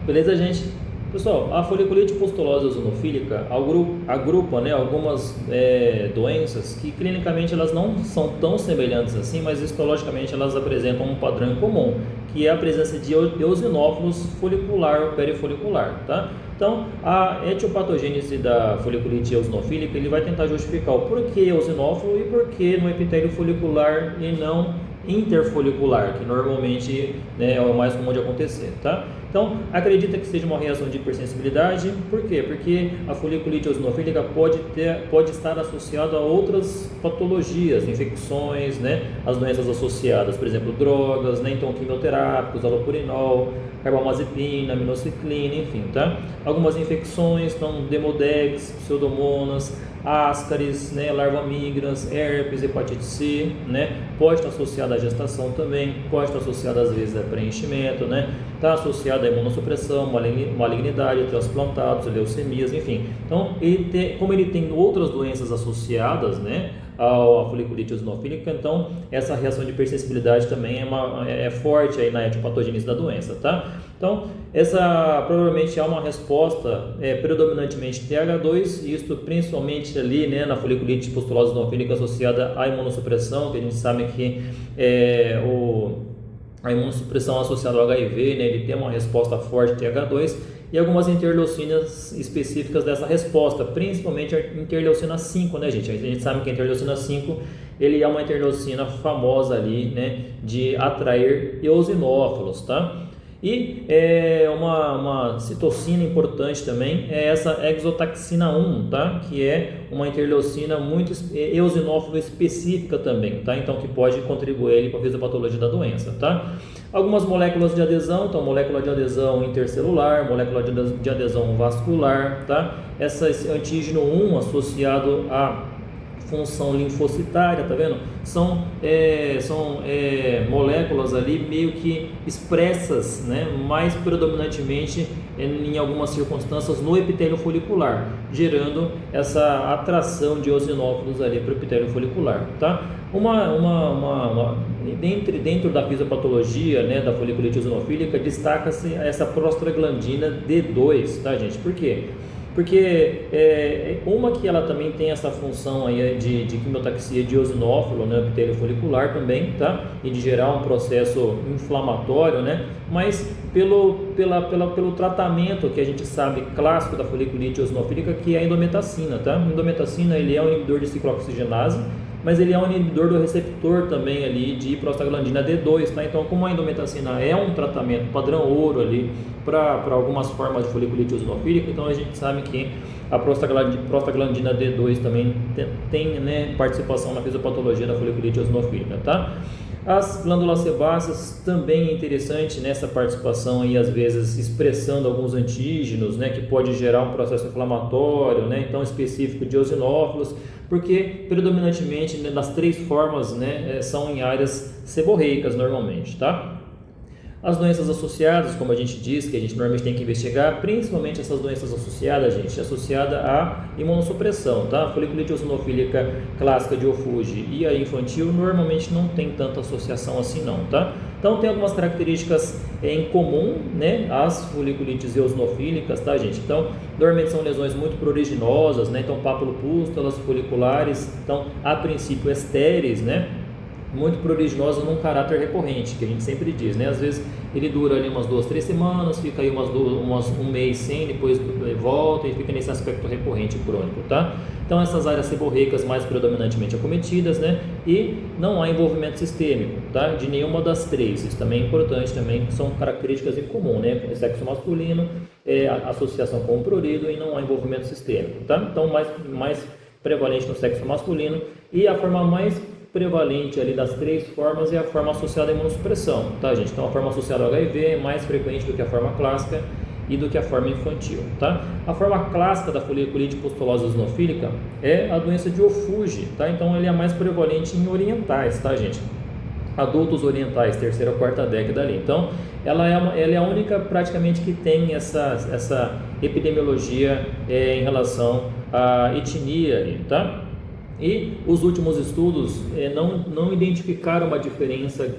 Beleza, gente? Pessoal, a foliculite pustulosa eosinofílica agrupa, né, algumas doenças que clinicamente elas não são tão semelhantes assim, mas histologicamente elas apresentam um padrão comum, que é a presença de eosinófilos folicular ou perifolicular, tá? Então, a etiopatogênese da foliculite eosinofílica, ele vai tentar justificar o porquê eosinófilo e porquê no epitélio folicular e não interfolicular, que normalmente, né, é o mais comum de acontecer, tá? Então, acredita que seja uma reação de hipersensibilidade. Por quê? Porque a foliculite eosinofílica pode estar associada a outras patologias, infecções, né? As doenças associadas, por exemplo, drogas, né? Então, quimioterápicos, alopurinol, carbamazepina, minociclina, enfim, tá? Algumas infecções, então, demodex, pseudomonas, ascaris, né, larva migras, herpes, hepatite C, né, pode estar associada à gestação também, pode estar associada às vezes a preenchimento, né, está associada à imunossupressão, malignidade, transplantados, leucemias, enfim. Então, como ele tem outras doenças associadas, né, à foliculite eosinofílica, então essa reação de hipersensibilidade também é forte aí na etiopatogênese da doença, tá? Então, essa provavelmente é uma resposta predominantemente TH2, isto principalmente ali, né, na foliculite pustulosa eosinofílica associada à imunossupressão, que a gente sabe que a imunossupressão associada ao HIV, né, ele tem uma resposta forte TH2 e algumas interleucinas específicas dessa resposta, principalmente a interleucina 5, né, gente? A gente sabe que a interleucina 5, ele é uma interleucina famosa ali, né, de atrair eosinófilos, tá? E uma citocina importante também é essa exotaxina 1, tá? Que é uma interleucina muito eosinófilo específica também, tá? Então que pode contribuir para a fisiopatologia da doença, tá? Algumas moléculas de adesão, então molécula de adesão intercelular, molécula de adesão vascular, tá? Esse antígeno 1 associado a função linfocitária, tá vendo? São moléculas ali meio que expressas, né, mais predominantemente em algumas circunstâncias no epitélio folicular, gerando essa atração de eosinófilos ali para o epitélio folicular, tá? Dentro da fisiopatologia, né, da foliculite eosinofílica, destaca-se essa prostaglandina D2, tá, gente? Por quê? Porque uma que ela também tem essa função aí de quimiotaxia de eosinófilo, né, epitélio folicular também, tá? E de gerar um processo inflamatório, né? Mas pelo tratamento que a gente sabe clássico da foliculite eosinofílica, que é a indometacina, tá? A indometacina, ele é um inibidor de ciclooxigenase, mas ele é um inibidor do receptor também ali de prostaglandina D2, tá? Então, como a indometacina é um tratamento padrão ouro ali para algumas formas de foliculite eosinofílica, então a gente sabe que a prostaglandina D2 também tem, né, participação na fisiopatologia da foliculite eosinofílica, tá? As glândulas sebáceas também é interessante nessa participação aí, às vezes expressando alguns antígenos, né, que pode gerar um processo inflamatório, né, então específico de eosinófilos, porque predominantemente, né, das três formas, né, são em áreas seborreicas normalmente, tá? As doenças associadas, como a gente diz, que a gente normalmente tem que investigar, principalmente essas doenças associadas, gente, associada à imunossupressão, tá? A foliculite eosinofílica clássica de Ofuji e a infantil normalmente não tem tanta associação assim não, tá? Então tem algumas características em comum, né, as foliculites eosinofílicas, tá, gente? Então, normalmente são lesões muito pruriginosas, né? Então, papulopústulas foliculares, então, a princípio estéreis, né? Muito pruriginosa num caráter recorrente, que a gente sempre diz, né? Às vezes ele dura ali umas 2-3 semanas, fica aí um mês sem, depois volta e fica nesse aspecto recorrente crônico, tá? Então essas áreas seborreicas mais predominantemente acometidas, né? E não há envolvimento sistêmico, tá? De nenhuma das três, isso também é importante, também são características em comum, né? Sexo masculino, associação com o prurido e não há envolvimento sistêmico, tá? Então mais prevalente no sexo masculino e a forma mais prevalente ali das três formas é a forma associada à imunossupressão, tá, gente? Então a forma associada ao HIV é mais frequente do que a forma clássica e do que a forma infantil, tá? A forma clássica da foliculite pustulosa eosinofílica é a doença de Ofuji, tá? Então ele é mais prevalente em orientais, tá, gente? Adultos orientais, terceira ou quarta década ali. Então ela é a única praticamente que tem essa epidemiologia em relação à etnia ali, tá? E os últimos estudos não identificaram uma diferença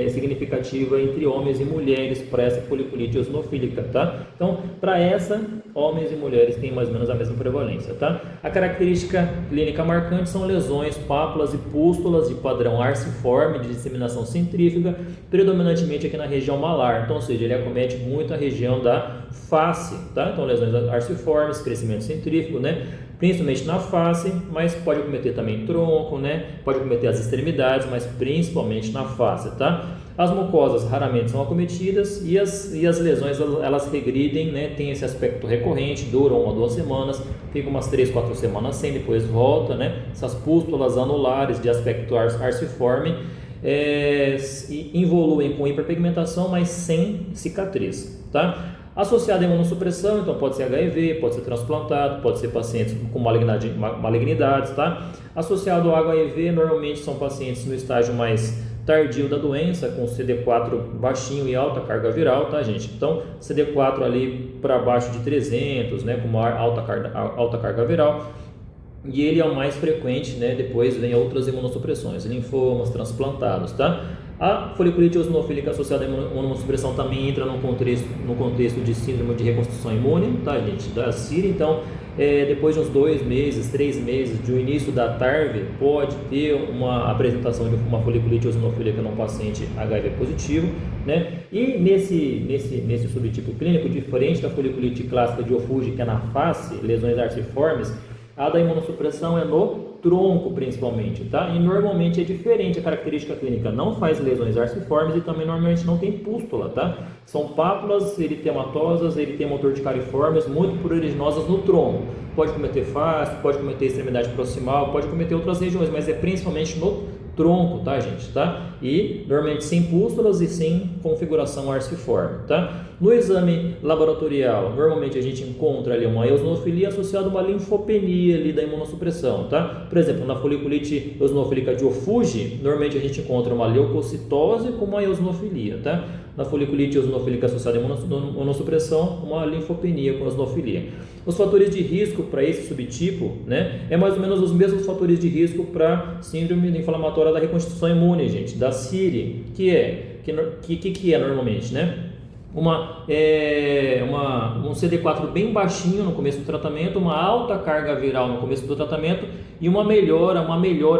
significativa entre homens e mulheres para essa foliculite eosinofílica, tá? Então, para essa, homens e mulheres têm mais ou menos a mesma prevalência, tá? A característica clínica marcante são lesões, pápulas e pústulas de padrão arciforme, de disseminação centrífuga, predominantemente aqui na região malar. Então, ou seja, ele acomete muito a região da face, tá? Então, lesões arciformes, crescimento centrífugo, né? Principalmente na face, mas pode acometer também tronco, né? Pode acometer as extremidades, mas principalmente na face, tá? As mucosas raramente são acometidas e as lesões elas regridem, né? Tem esse aspecto recorrente, duram 1 a 2 semanas, fica umas 3, 4 semanas sem, depois volta, né? Essas pústulas anulares de aspecto arciforme involuem com hiperpigmentação, mas sem cicatriz, tá? Associado a imunossupressão, então pode ser HIV, pode ser transplantado, pode ser pacientes com malignidades, tá? Associado ao HIV, normalmente são pacientes no estágio mais tardio da doença, com CD4 baixinho e alta carga viral, tá, gente? Então, CD4 ali para baixo de 300, né, com maior alta carga viral. E ele é o mais frequente, né? Depois vem outras imunossupressões, linfomas, transplantados, tá? A foliculite eosinofílica associada à imunossupressão também entra no contexto de síndrome de reconstrução imune, tá, gente? Da CIRI. Então, depois de uns 2 meses, 3 meses do início da TARV, pode ter uma apresentação de uma foliculite eosinofílica num paciente HIV positivo, né? E nesse subtipo clínico, diferente da foliculite clássica de Ophuge, que é na face, lesões arciformes, a da imunossupressão é no tronco principalmente, tá? E normalmente é diferente a característica clínica, não faz lesões arciformes e também normalmente não tem pústula, tá? São pápulas eritematosas, eritematourticariformes, muito pruriginosas no tronco. Pode cometer face, pode cometer extremidade proximal, pode cometer outras regiões, mas é principalmente no tronco, tá, gente, tá? E normalmente sem pústulas e sem configuração arciforme, tá? No exame laboratorial, normalmente a gente encontra ali uma eosinofilia associada a uma linfopenia ali da imunossupressão, tá? Por exemplo, na foliculite eosinofílica de Ophuge, normalmente a gente encontra uma leucocitose com uma eosinofilia, tá? Na foliculite eosinofílica associada à imunossupressão, uma linfopenia com eosinofilia. Os fatores de risco para esse subtipo, né, é mais ou menos os mesmos fatores de risco para síndrome inflamatória da reconstituição imune, gente, da CIRI, que é normalmente, né? Um CD4 bem baixinho no começo do tratamento, uma alta carga viral no começo do tratamento e uma melhora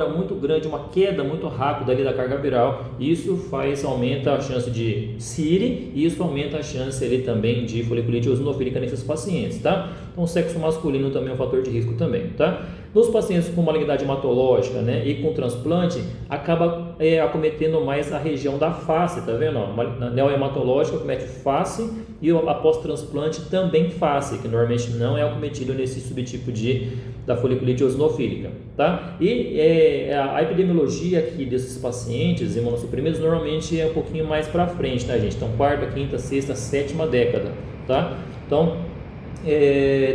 muito grande, uma queda muito rápida ali da carga viral. Isso aumenta a chance de CIRI e isso aumenta a chance ali também de foliculite eosinofílica nesses pacientes, tá? Então, o sexo masculino também é um fator de risco também, tá? Nos pacientes com malignidade hematológica, né, e com transplante, acaba acometendo mais a região da face, tá vendo? A neohematológica acomete face e após transplante também face, que normalmente não é acometido nesse subtipo da foliculite eosinofílica, tá? E a epidemiologia aqui desses pacientes imunossuprimidos normalmente é um pouquinho mais para frente, tá, gente? Então, 4ª, 5ª, 6ª, 7ª década, tá? Então,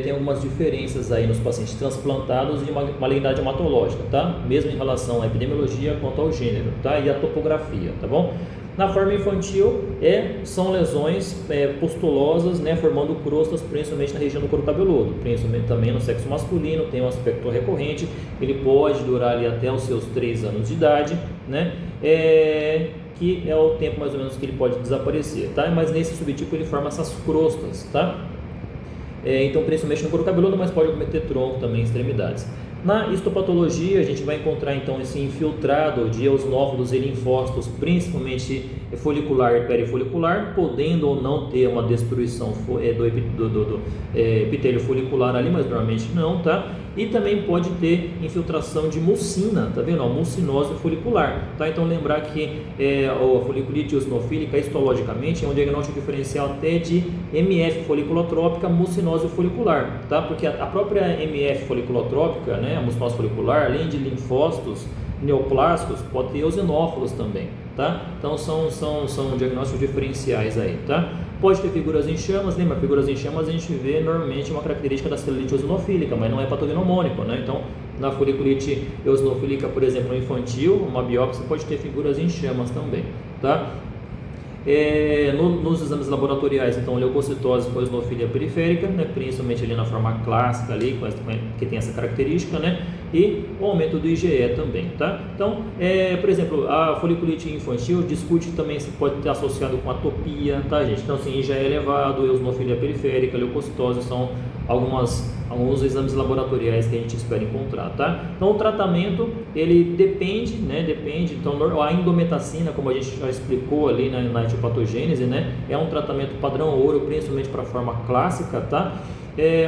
tem algumas diferenças aí nos pacientes transplantados e malignidade hematológica, tá? Mesmo em relação à epidemiologia quanto ao gênero, tá? E a topografia, tá bom? Na forma infantil, são lesões pustulosas, né, formando crostas principalmente na região do couro cabeludo, principalmente também no sexo masculino, tem um aspecto recorrente, ele pode durar ali até os seus 3 anos de idade, né? Que é o tempo mais ou menos que ele pode desaparecer, tá? Mas nesse subtipo ele forma essas crostas, tá? Então, principalmente no couro cabeludo, mas pode acometer tronco também, extremidades. Na histopatologia, a gente vai encontrar então esse infiltrado de eosinófilos e linfócitos, principalmente folicular e perifolicular, podendo ou não ter uma destruição do epitélio folicular ali, mas normalmente não, tá? E também pode ter infiltração de mucina, tá vendo? Mucinose folicular, tá? Então lembrar que a foliculite eosinofílica histologicamente é um diagnóstico diferencial até de MF foliculotrópica, mucinose folicular, tá? Porque a própria MF foliculotrópica, né, a mucinose folicular, além de linfócitos neoplásticos, pode ter eosinófilos também, tá? Então são diagnósticos diferenciais aí, tá? Pode ter figuras em chamas, lembra? Figuras em chamas a gente vê normalmente uma característica da celulite eosinofílica, mas não é patognomônico, né? Então, na foliculite eosinofílica, por exemplo, infantil, uma biópsia pode ter figuras em chamas também, tá? Nos exames laboratoriais, então, leucocitose com eosinofilia periférica, né, principalmente ali na forma clássica, ali, que tem essa característica, né, e o aumento do IgE também, tá? Então, por exemplo, a foliculite infantil discute também se pode estar associado com atopia, tá, gente? Então, assim, IgE elevado, eosinofilia periférica, leucocitose são alguns exames laboratoriais que a gente espera encontrar, tá? Então, o tratamento, ele depende, né? Então, a indometacina, como a gente já explicou ali na etiopatogênese, né? É um tratamento padrão ouro, principalmente para a forma clássica, tá?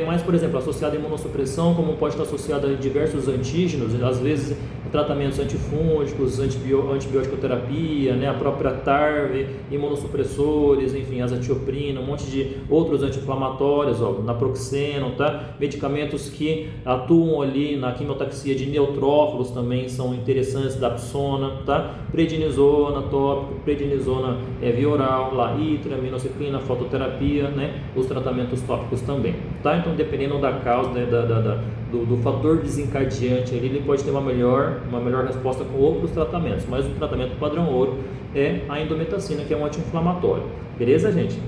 Mas, por exemplo, associado à imunossupressão, como pode estar associado a diversos antígenos, às vezes tratamentos antifúngicos, antibiótico-terapia, né, a própria TARV, imunossupressores, enfim, azatioprina, um monte de outros anti-inflamatórios, naproxeno, tá? Medicamentos que atuam ali na quimiotaxia de neutrófilos também são interessantes, dapsona, tá? Prednisona tópico, prednisona via oral, laítra, aminocetrina, fototerapia, né? Os tratamentos tópicos também, tá? Então, dependendo da causa, né, do fator desencadeante ali, ele pode ter uma melhor resposta com outros tratamentos, mas o tratamento padrão ouro é a indometacina, que é um anti-inflamatório. Beleza, gente?